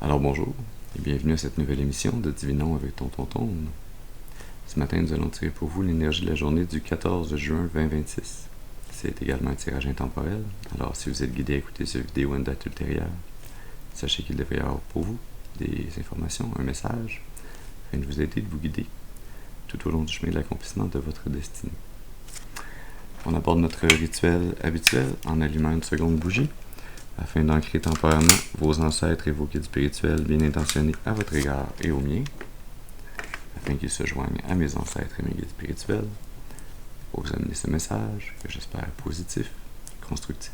Alors bonjour et bienvenue à cette nouvelle émission de Divinons avec Tonton Tone. Ce matin, nous allons tirer pour vous l'énergie de la journée du 14 juin 2026. C'est également un tirage intemporel, alors si vous êtes guidé à écouter cette vidéo à une date ultérieure, sachez qu'il devrait y avoir pour vous des informations, un message, afin de vous aider, de vous guider tout au long du chemin de l'accomplissement de votre destinée. On aborde notre rituel habituel en allumant une seconde bougie, afin d'ancrer temporairement vos ancêtres et vos guides spirituels bien intentionnés à votre égard et au mien, afin qu'ils se joignent à mes ancêtres et mes guides spirituels, pour vous amener ce message que j'espère positif, constructif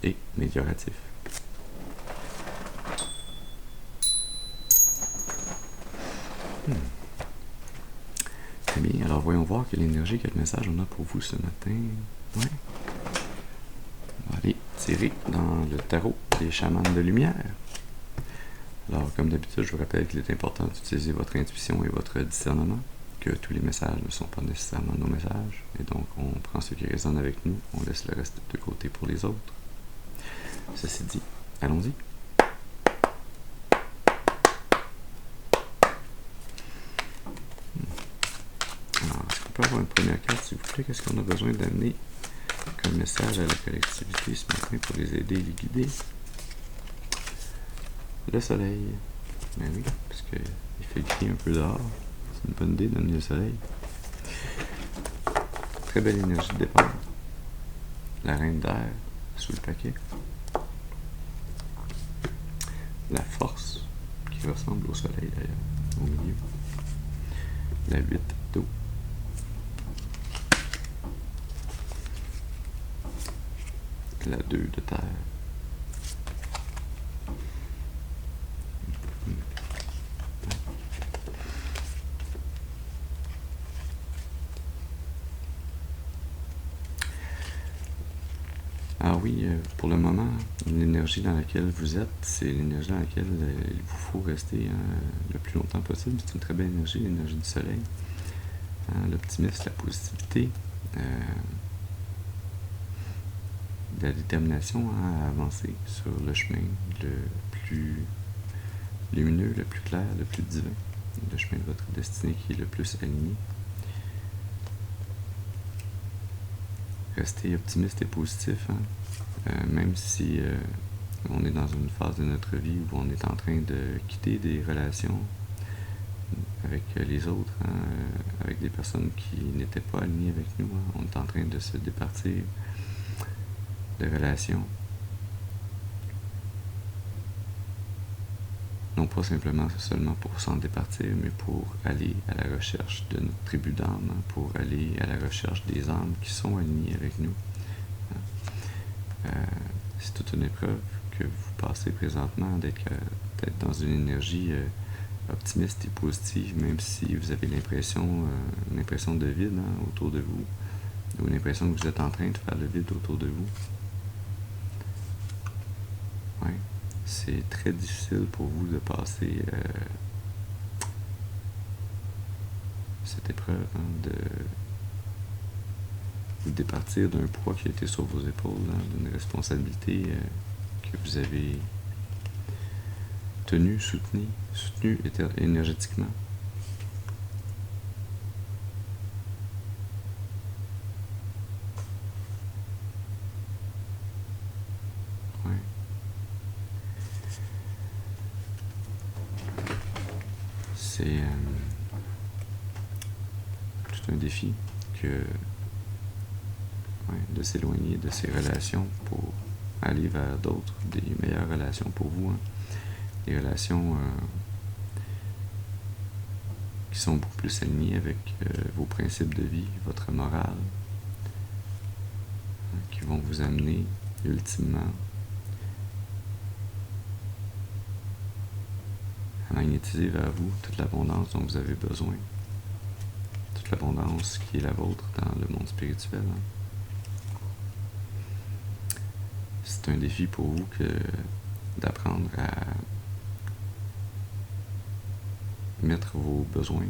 et amélioratif. Très bien, alors voyons voir quelle énergie, quel message on a pour vous ce matin. Ouais. On va aller tirer dans le tarot des chamans de lumière. Alors, comme d'habitude, je vous rappelle qu'il est important d'utiliser votre intuition et votre discernement, que tous les messages ne sont pas nécessairement nos messages, et donc on prend ce qui résonne avec nous, on laisse le reste de côté pour les autres. Ceci dit, allons-y. Alors, est-ce qu'on peut avoir une première carte, s'il vous plaît? Qu'est-ce qu'on a besoin d'amener comme message à la collectivité ce matin pour les aider et les guider? Le soleil. Ben oui, parce qu'il fait gris un peu dehors. C'est une bonne idée d'amener le soleil. Très belle énergie de départ. La reine d'air sous le paquet. La force qui ressemble au soleil d'ailleurs, au milieu. La 8 d'eau. La 2 de terre. Ah oui, pour le moment, l'énergie dans laquelle vous êtes, c'est l'énergie dans laquelle il vous faut rester le plus longtemps possible. C'est une très belle énergie, l'énergie du soleil. L'optimisme, la positivité, la détermination à avancer sur le chemin le plus lumineux, le plus clair, le plus divin, le chemin de votre destinée qui est le plus aligné. Restez optimiste et positif, même si on est dans une phase de notre vie où on est en train de quitter des relations avec les autres, avec des personnes qui n'étaient pas alignées avec nous. On est en train de se départir de relations. Non pas simplement seulement pour s'en départir, mais pour aller à la recherche de notre tribu d'âmes, pour aller à la recherche des âmes qui sont alignées avec nous. C'est toute une épreuve que vous passez présentement d'être dans une énergie optimiste et positive, même si vous avez l'impression de vide autour de vous, ou l'impression que vous êtes en train de faire le vide autour de vous. Ouais. C'est très difficile pour vous de passer cette épreuve, de vous départir d'un poids qui a été sur vos épaules, d'une responsabilité que vous avez tenue, soutenue énergétiquement. Ouais. C'est tout un défi de s'éloigner de ces relations pour aller vers d'autres, des meilleures relations pour vous. Des relations qui sont beaucoup plus alignées avec vos principes de vie, votre morale, qui vont vous amener ultimement à magnétiser vers vous toute l'abondance dont vous avez besoin, toute l'abondance qui est la vôtre dans le monde spirituel. C'est un défi pour vous d'apprendre à mettre vos besoins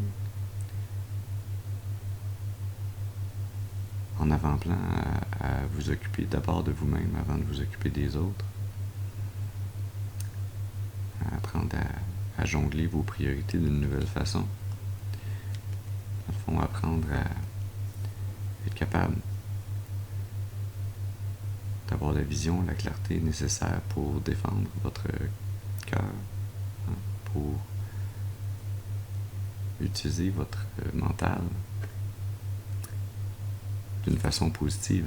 en avant-plan, à vous occuper d'abord de vous-même avant de vous occuper des autres, à apprendre à jongler vos priorités d'une nouvelle façon. Dans le fond, apprendre à être capable d'avoir la vision, la clarté nécessaire pour défendre votre cœur, hein, pour utiliser votre mental d'une façon positive,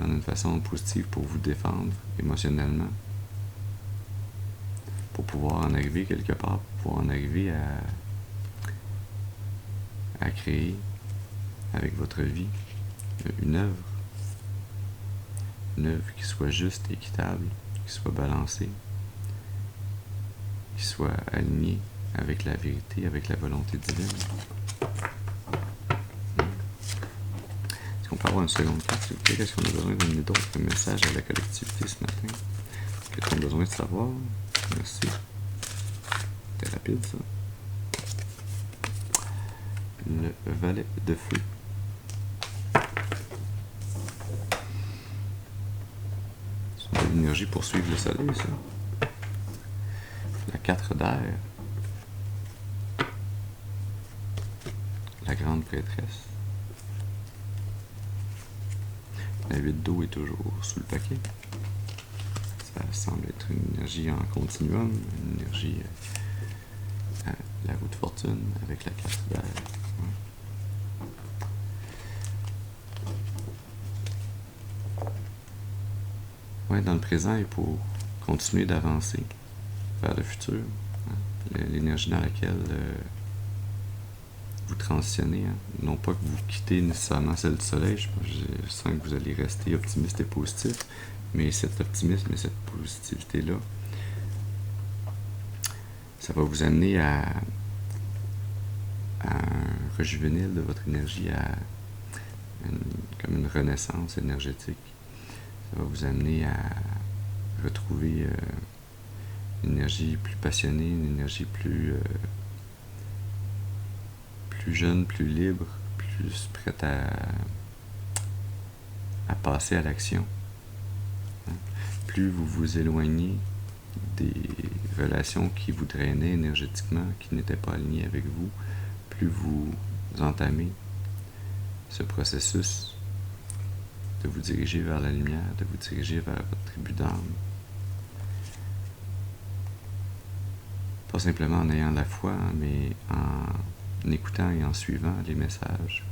pour vous défendre émotionnellement, pour pouvoir en arriver quelque part, pour pouvoir en arriver à créer avec votre vie une œuvre qui soit juste, équitable, qui soit balancée, qui soit alignée avec la vérité, avec la volonté divine. Est-ce qu'on peut avoir une seconde carte, s'il vous plaît? Est-ce qu'on a besoin d'un d'autres messages à la collectivité ce matin? Qu'est-ce qu'on a besoin de savoir? Merci. C'était rapide, ça. Le valet de feu. C'est de l'énergie pour suivre le soleil, ça. La 4 d'air. La grande prêtresse. La 8 d'eau est toujours sous le paquet. Ça semble être une énergie en continuum, une énergie à la roue de fortune avec la 4 d'air. Ouais, dans le présent et pour continuer d'avancer vers le futur, hein, l'énergie dans laquelle vous transitionnez, hein, non pas que vous quittez nécessairement celle du soleil, je sens que vous allez rester optimiste et positif, mais cet optimisme et cette positivité-là, ça va vous amener à un rejuvénil de votre énergie, comme une renaissance énergétique. Ça va vous amener à retrouver une énergie plus passionnée, une énergie plus jeune, plus libre, plus prête à passer à l'action. Hein? Plus vous vous éloignez des relations qui vous drainaient énergétiquement, qui n'étaient pas alignées avec vous, plus vous entamez ce processus de vous diriger vers la lumière, de vous diriger vers votre tribu d'âme. Pas simplement en ayant la foi, mais en écoutant et en suivant les messages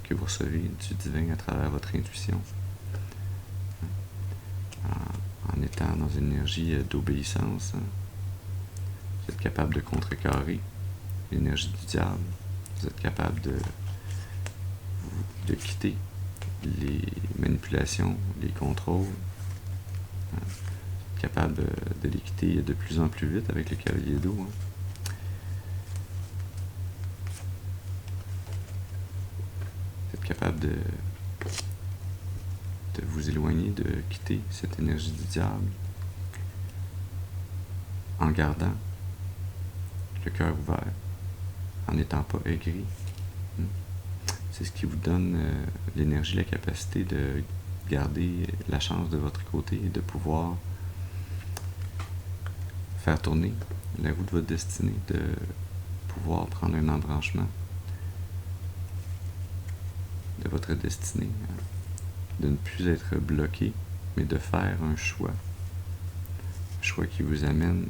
que vous recevez du divin à travers votre intuition. En étant dans une énergie d'obéissance, vous êtes capable de contrecarrer l'énergie du diable. Vous êtes capable de quitter les manipulations, les contrôles. Vous êtes capable de les quitter de plus en plus vite avec le cavalier d'eau. Vous êtes capable de vous éloigner, de quitter cette énergie du diable en gardant le cœur ouvert, en n'étant pas aigri. C'est ce qui vous donne l'énergie, la capacité de garder la chance de votre côté et de pouvoir faire tourner la roue de votre destinée, de pouvoir prendre un embranchement de votre destinée, de ne plus être bloqué, mais de faire un choix qui vous amène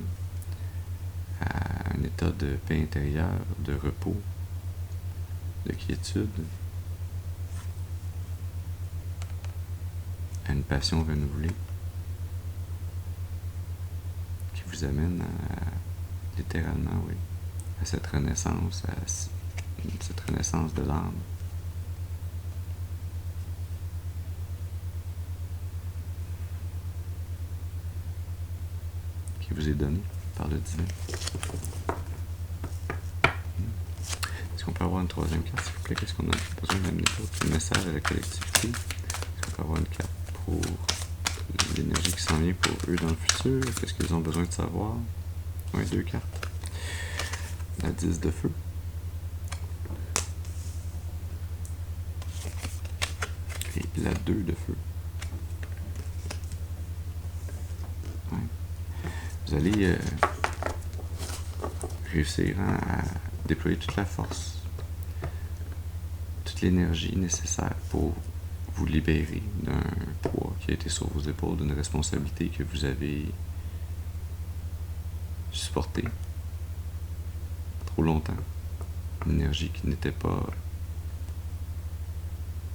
à un état de paix intérieure, de repos, de quiétude, à une passion renouvelée, qui vous amène littéralement, oui, à cette renaissance de l'âme. Qui vous est donné par le divin. Est-ce qu'on peut avoir une troisième carte, s'il vous plaît? Qu'est-ce qu'on a besoin d'amener d'autres messages à la collectivité? Est-ce qu'on peut avoir une carte pour l'énergie qui s'en vient pour eux dans le futur? Qu'est-ce qu'ils ont besoin de savoir? Oui, 2 cartes. La 10 de feu. Et la 2 de feu. Ouais. Vous allez réussir à déployer toute la force, toute l'énergie nécessaire pour vous libérer d'un poids qui a été sur vos épaules, d'une responsabilité que vous avez supportée trop longtemps, une énergie qui n'était pas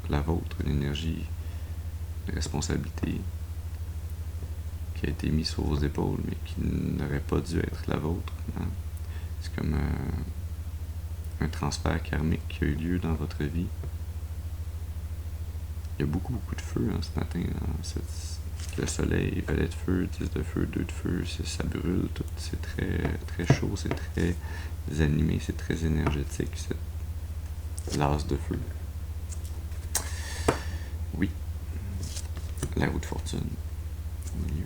la vôtre, une énergie de responsabilité qui a été mise sur vos épaules mais qui n'aurait pas dû être la vôtre. Hein? C'est comme un transfert karmique qui a eu lieu dans votre vie. Il y a beaucoup de feu hein, ce matin. Hein? Le soleil, valet de feu, 10 de feu, 2 de feu, ça brûle tout. C'est très chaud, c'est très animé, c'est très énergétique, cette l'as de feu. Oui, la roue de fortune au milieu.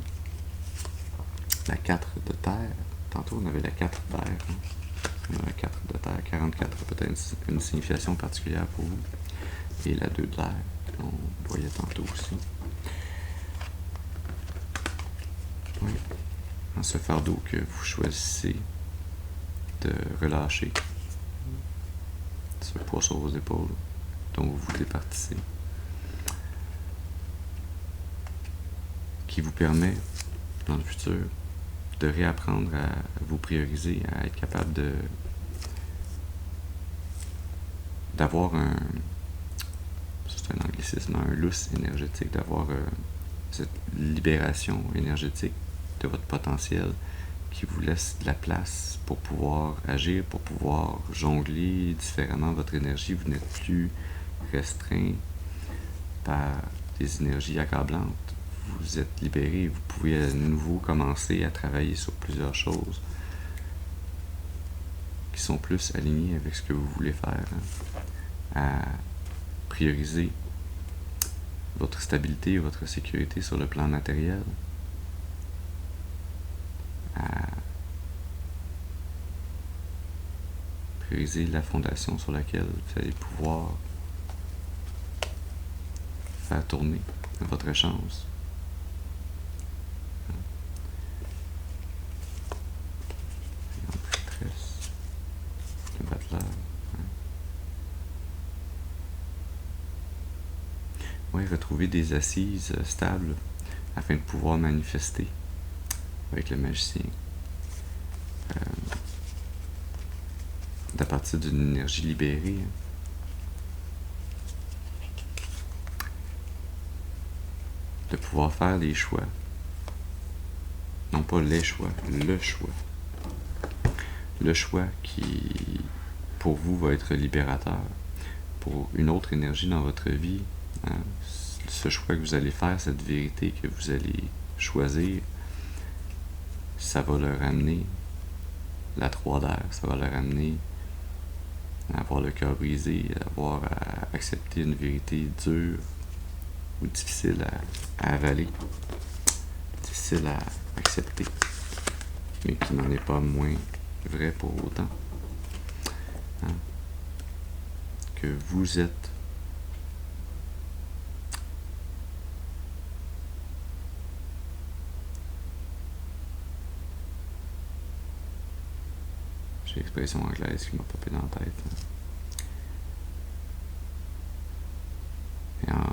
La 4 de terre. Tantôt, on avait la 4 d'air. Hein? On a la 4 de terre. 44 a peut-être une signification particulière pour vous. Et la 2 de l'air, on voyait tantôt aussi. Oui. Dans ce fardeau que vous choisissez de relâcher, ce poids sur vos épaules, dont vous vous départissez, qui vous permet, dans le futur, de réapprendre à vous prioriser, à être capable d'avoir c'est un anglicisme, un lousse énergétique, d'avoir cette libération énergétique de votre potentiel qui vous laisse de la place pour pouvoir agir, pour pouvoir jongler différemment votre énergie. Vous n'êtes plus restreint par des énergies accablantes. Vous êtes libéré, vous pouvez à nouveau commencer à travailler sur plusieurs choses qui sont plus alignées avec ce que vous voulez faire, hein? À prioriser votre stabilité, votre sécurité sur le plan matériel, à prioriser la fondation sur laquelle vous allez pouvoir faire tourner votre chance. Le battleur. Oui, retrouver des assises stables afin de pouvoir manifester avec le magicien. À partir d'une énergie libérée. De pouvoir faire des choix. Non pas les choix, le choix. Le choix qui, pour vous, va être libérateur. Pour une autre énergie dans votre vie, hein, ce choix que vous allez faire, cette vérité que vous allez choisir, ça va leur amener la 3 d'air, ça va leur amener à avoir le cœur brisé, à avoir à accepter une vérité dure ou difficile à avaler, difficile à accepter, mais qui n'en est pas moins vrai pour autant. Hein? Que vous êtes j'ai l'expression anglaise qui m'a popé dans la tête.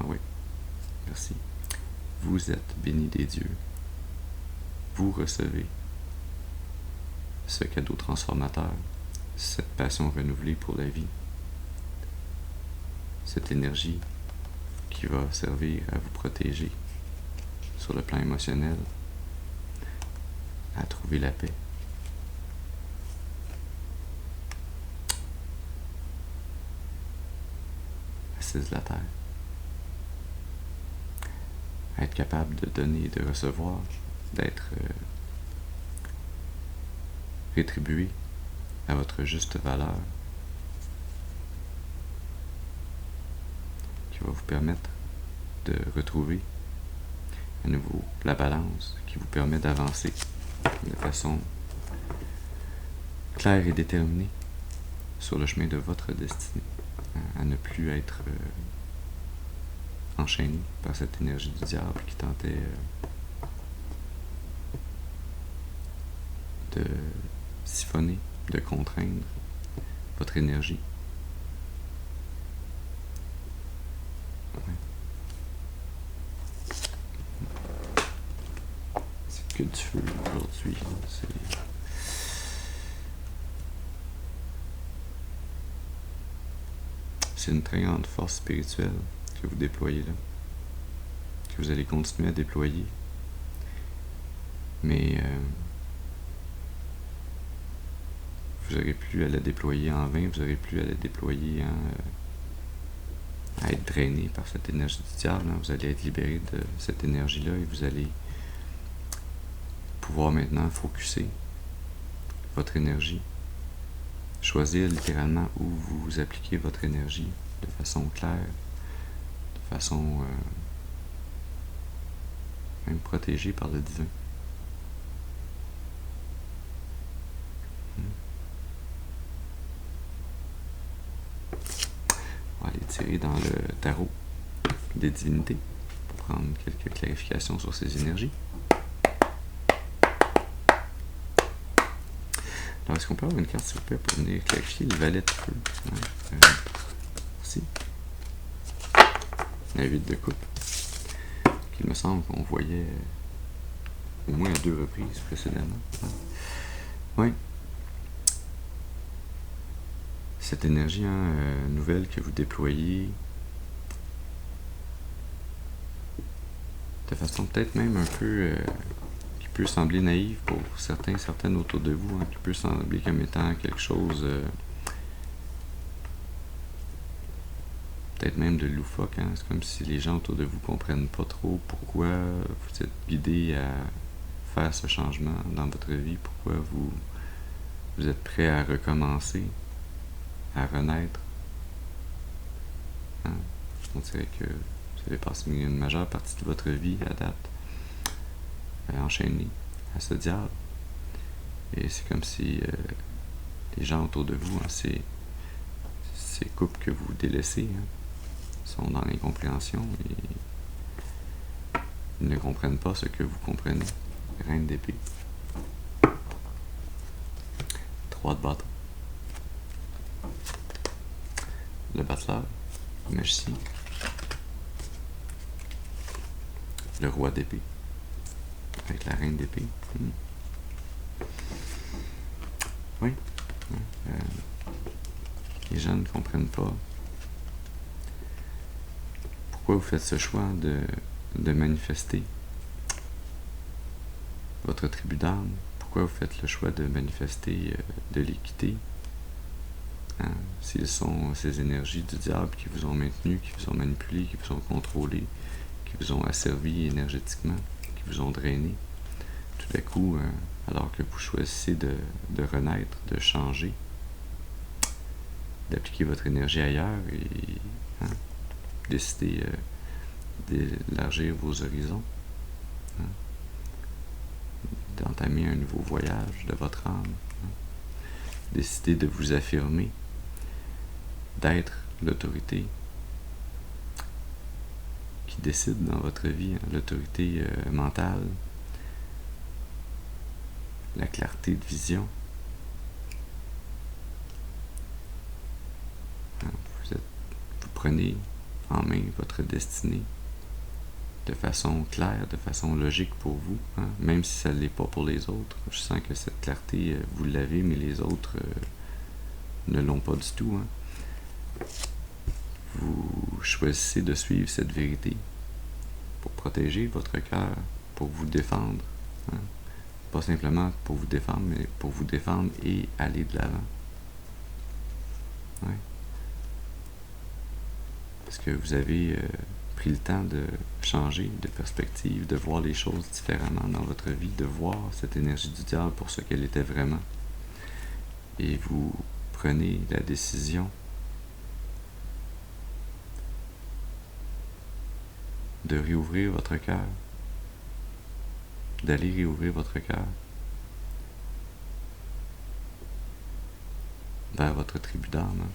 Oui, merci. Vous êtes béni des dieux. Vous recevez ce cadeau transformateur, cette passion renouvelée pour la vie, cette énergie qui va servir à vous protéger sur le plan émotionnel, à trouver la paix. Assise la terre. À être capable de donner et de recevoir, d'être rétribué à votre juste valeur, qui va vous permettre de retrouver à nouveau la balance, qui vous permet d'avancer de façon claire et déterminée sur le chemin de votre destinée, à ne plus être enchaîné par cette énergie du diable qui tentait de siphonner de contraindre votre énergie. Ouais. C'est que du feu aujourd'hui. C'est une très grande force spirituelle que vous déployez là, que vous allez continuer à déployer. Mais vous n'aurez plus à la déployer en vain, vous n'aurez plus à la déployer à être drainé par cette énergie du diable. Vous allez être libéré de cette énergie-là et vous allez pouvoir maintenant focusser votre énergie. Choisir littéralement où vous appliquez votre énergie de façon claire, de façon même protégée par le divin. On va aller tirer dans le tarot des divinités pour prendre quelques clarifications sur ces énergies. Alors, est-ce qu'on peut avoir une carte, s'il vous plaît, pour venir clarifier le valet de feu? Ouais. Merci. La 8 de coupe. Il me semble qu'on voyait au moins à 2 reprises précédemment. Oui. Cette énergie nouvelle que vous déployez de façon peut-être même un peu qui peut sembler naïve pour certaines autour de vous, qui peut sembler comme étant quelque chose peut-être même de loufoque. C'est comme si les gens autour de vous comprennent pas trop pourquoi vous êtes guidé à faire ce changement dans votre vie, pourquoi vous êtes prêt à recommencer, à renaître. On dirait que vous avez passé une majeure partie de votre vie à date enchaîné à ce diable. Et c'est comme si les gens autour de vous, ces couples que vous délaissez, sont dans l'incompréhension et ils ne comprennent pas ce que vous comprenez. Reine d'épée. 3 de bâton. Le battleur. Le magicien. Le roi d'épée. Avec la reine d'épée. Oui. Les gens ne comprennent pas pourquoi vous faites ce choix de manifester votre tribu d'âme. Pourquoi vous faites le choix de manifester de l'équité. S'ils sont ces énergies du diable qui vous ont maintenu, qui vous ont manipulé, qui vous ont contrôlé, qui vous ont asservi énergétiquement, qui vous ont drainé, tout à coup, alors que vous choisissez de renaître, de changer, d'appliquer votre énergie ailleurs et décider d'élargir vos horizons, d'entamer un nouveau voyage de votre âme, décider de vous affirmer, d'être l'autorité qui décide dans votre vie, l'autorité mentale, la clarté de vision. Vous prenez en main votre destinée de façon claire, de façon logique pour vous, même si ça ne l'est pas pour les autres. Je sens que cette clarté, vous l'avez, mais les autres ne l'ont pas du tout. Vous choisissez de suivre cette vérité pour protéger votre cœur, pour vous défendre. Pas simplement pour vous défendre, mais pour vous défendre et aller de l'avant. Parce que vous avez pris le temps de changer de perspective, de voir les choses différemment dans votre vie, de voir cette énergie du diable pour ce qu'elle était vraiment. Et vous prenez la décision de réouvrir votre cœur, d'aller réouvrir votre cœur vers votre tribu d'âme.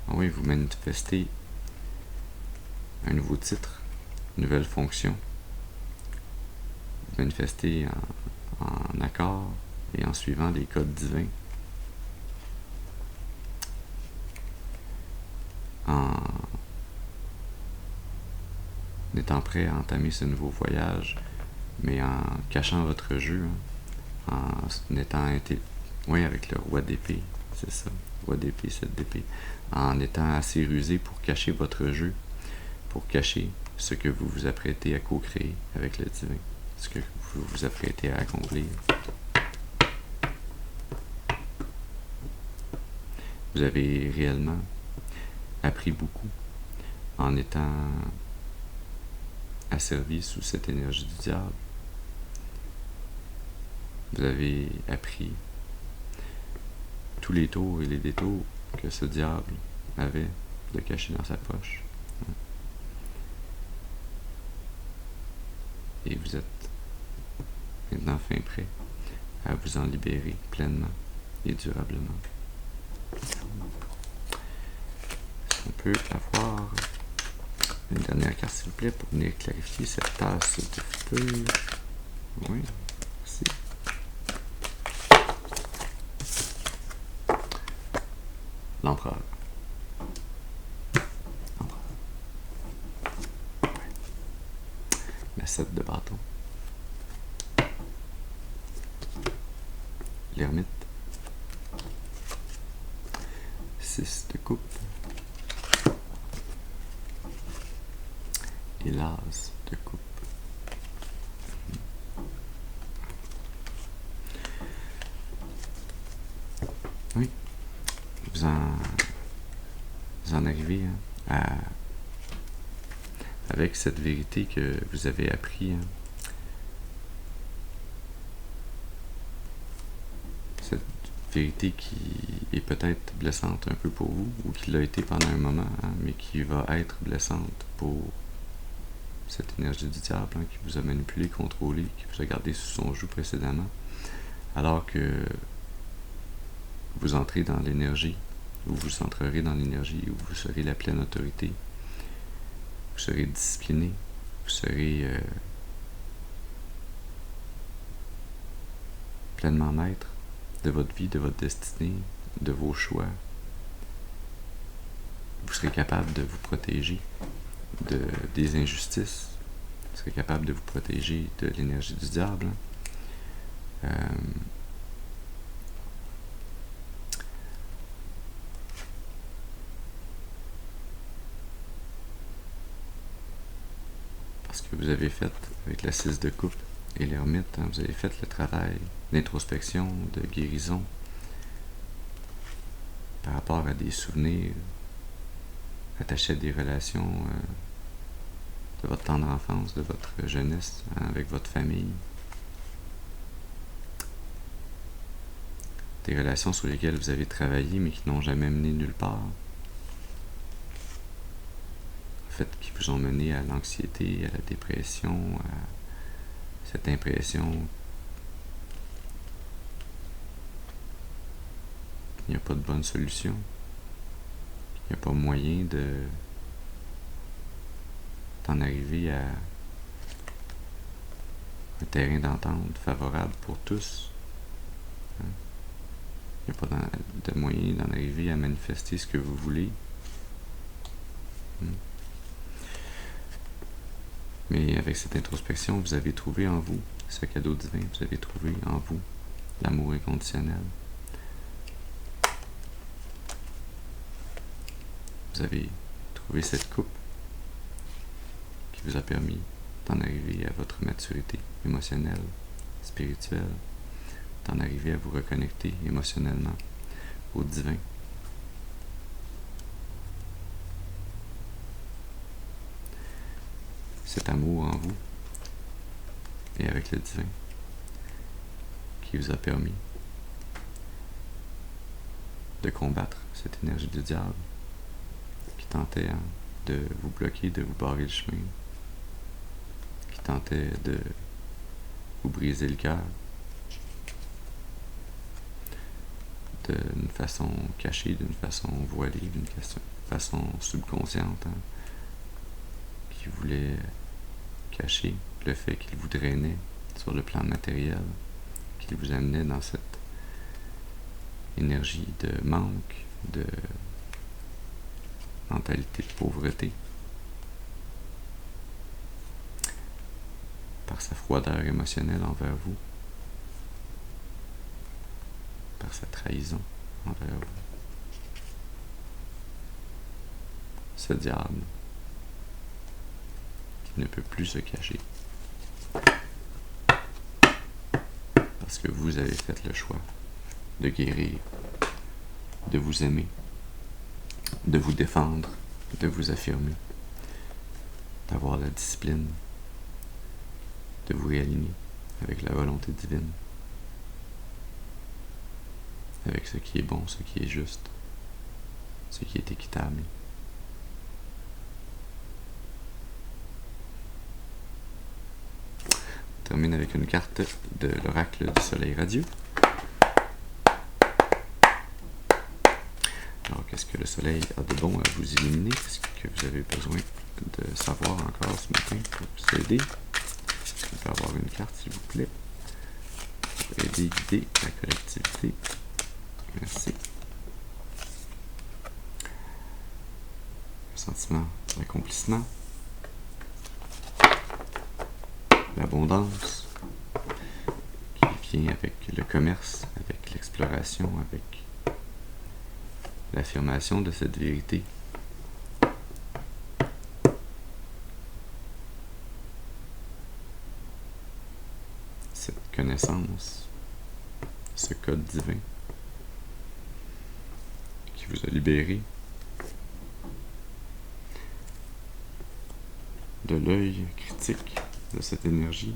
Oui, vous manifestez un nouveau titre, une nouvelle fonction. Vous manifestez en accord et en suivant les codes divins. En étant prêt à entamer ce nouveau voyage, mais en cachant votre jeu, en étant avec le roi d'épée, c'est ça, roi d'épée, 7 d'épée, en étant assez rusé pour cacher votre jeu, pour cacher ce que vous vous apprêtez à co-créer avec le divin, ce que vous vous apprêtez à accomplir. Vous avez réellement appris beaucoup en étant asservi sous cette énergie du diable. Vous avez appris tous les tours et les détours que ce diable avait de cacher dans sa poche. Et vous êtes maintenant fin prêt à vous en libérer pleinement et durablement. On peut avoir une dernière carte, s'il vous plaît, pour venir clarifier cette tasse de feu. Oui, merci. L'empereur. Ouais. La 7 de bâton. L'ermite. 6 de coupe. Et l'as de coupe. Oui. Vous en arrivez avec cette vérité que vous avez appris. Cette vérité qui est peut-être blessante un peu pour vous, ou qui l'a été pendant un moment, mais qui va être blessante pour cette énergie du diable qui vous a manipulé, contrôlé, qui vous a gardé sous son joug précédemment, alors que vous entrez dans l'énergie, ou vous entrerez dans l'énergie, où vous serez la pleine autorité, vous serez discipliné, vous serez pleinement maître de votre vie, de votre destinée, de vos choix. Vous serez capable de vous protéger des injustices. Vous serez capable de vous protéger de l'énergie du diable. Parce que vous avez fait, avec la 6 de coupe et l'ermite, vous avez fait le travail d'introspection, de guérison par rapport à des souvenirs attachés à des relations de votre tendre enfance, de votre jeunesse, avec votre famille. Des relations sur lesquelles vous avez travaillé mais qui n'ont jamais mené nulle part. En fait, qui vous ont mené à l'anxiété, à la dépression, à cette impression qu'il n'y a pas de bonne solution, qu'il n'y a pas moyen d'en arriver à un terrain d'entente favorable pour tous. Il n'y a pas de moyen d'en arriver à manifester ce que vous voulez. Mais avec cette introspection, vous avez trouvé en vous ce cadeau divin, vous avez trouvé en vous l'amour inconditionnel. Vous avez trouvé cette coupe qui vous a permis d'en arriver à votre maturité émotionnelle, spirituelle, d'en arriver à vous reconnecter émotionnellement au divin. Cet amour en vous et avec le divin qui vous a permis de combattre cette énergie du diable qui tentait de vous bloquer, de vous barrer le chemin, qui tentait de vous briser le cœur d'une façon cachée, d'une façon voilée, d'une façon subconsciente. qui voulait cacher le fait qu'il vous drainait sur le plan matériel, qu'il vous amenait dans cette énergie de manque, de mentalité de pauvreté, par sa froideur émotionnelle envers vous, par sa trahison envers vous. Ce diable qui ne peut plus se cacher parce que vous avez fait le choix de guérir, de vous aimer, de vous défendre, de vous affirmer, d'avoir la discipline, de vous réaligner avec la volonté divine, avec ce qui est bon, ce qui est juste, ce qui est équitable. On termine avec une carte de l'oracle du soleil radieux. Alors, qu'est-ce que le soleil a de bon à vous illuminer? Qu'est-ce que vous avez besoin de savoir encore ce matin pour vous aider? On peut avoir une carte, s'il vous plaît, pour aider, guider la collectivité. Merci. Le sentiment d'accomplissement. L'abondance qui vient avec le commerce, avec l'exploration, avec l'affirmation de cette vérité. Cette connaissance, ce code divin qui vous a libéré de l'œil critique de cette énergie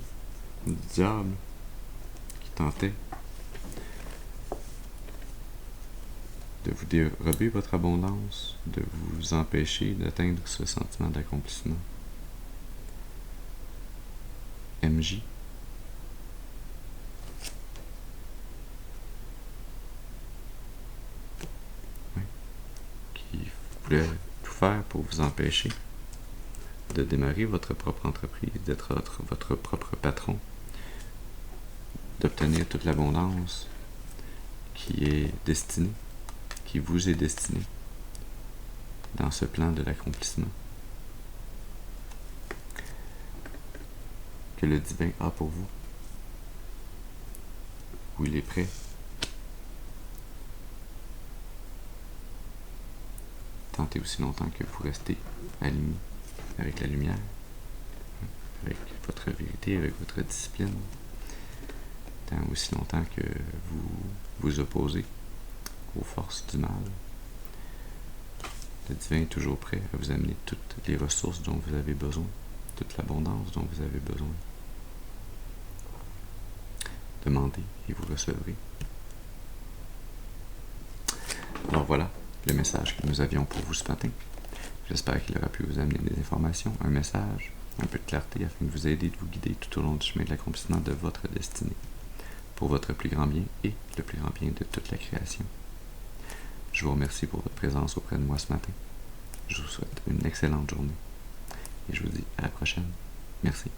du diable qui tentait de vous dérober votre abondance, de vous empêcher d'atteindre ce sentiment d'accomplissement. MJ. Oui. Qui voulait tout faire pour vous empêcher de démarrer votre propre entreprise, d'être votre propre patron, d'obtenir toute l'abondance qui est destinée, qui vous est destinée dans ce plan de l'accomplissement que le divin a pour vous, où il est prêt tentez aussi longtemps que vous restez aligné avec la lumière, avec votre vérité, avec votre discipline, tant aussi longtemps que vous vous opposez aux forces du mal. Le divin est toujours prêt à vous amener toutes les ressources dont vous avez besoin, toute l'abondance dont vous avez besoin. Demandez et vous recevrez. Alors voilà le message que nous avions pour vous ce matin. J'espère qu'il aura pu vous amener des informations, un message, un peu de clarté afin de vous aider, de vous guider tout au long du chemin de l'accomplissement de votre destinée, pour votre plus grand bien et le plus grand bien de toute la création. Je vous remercie pour votre présence auprès de moi ce matin. Je vous souhaite une excellente journée et je vous dis à la prochaine. Merci.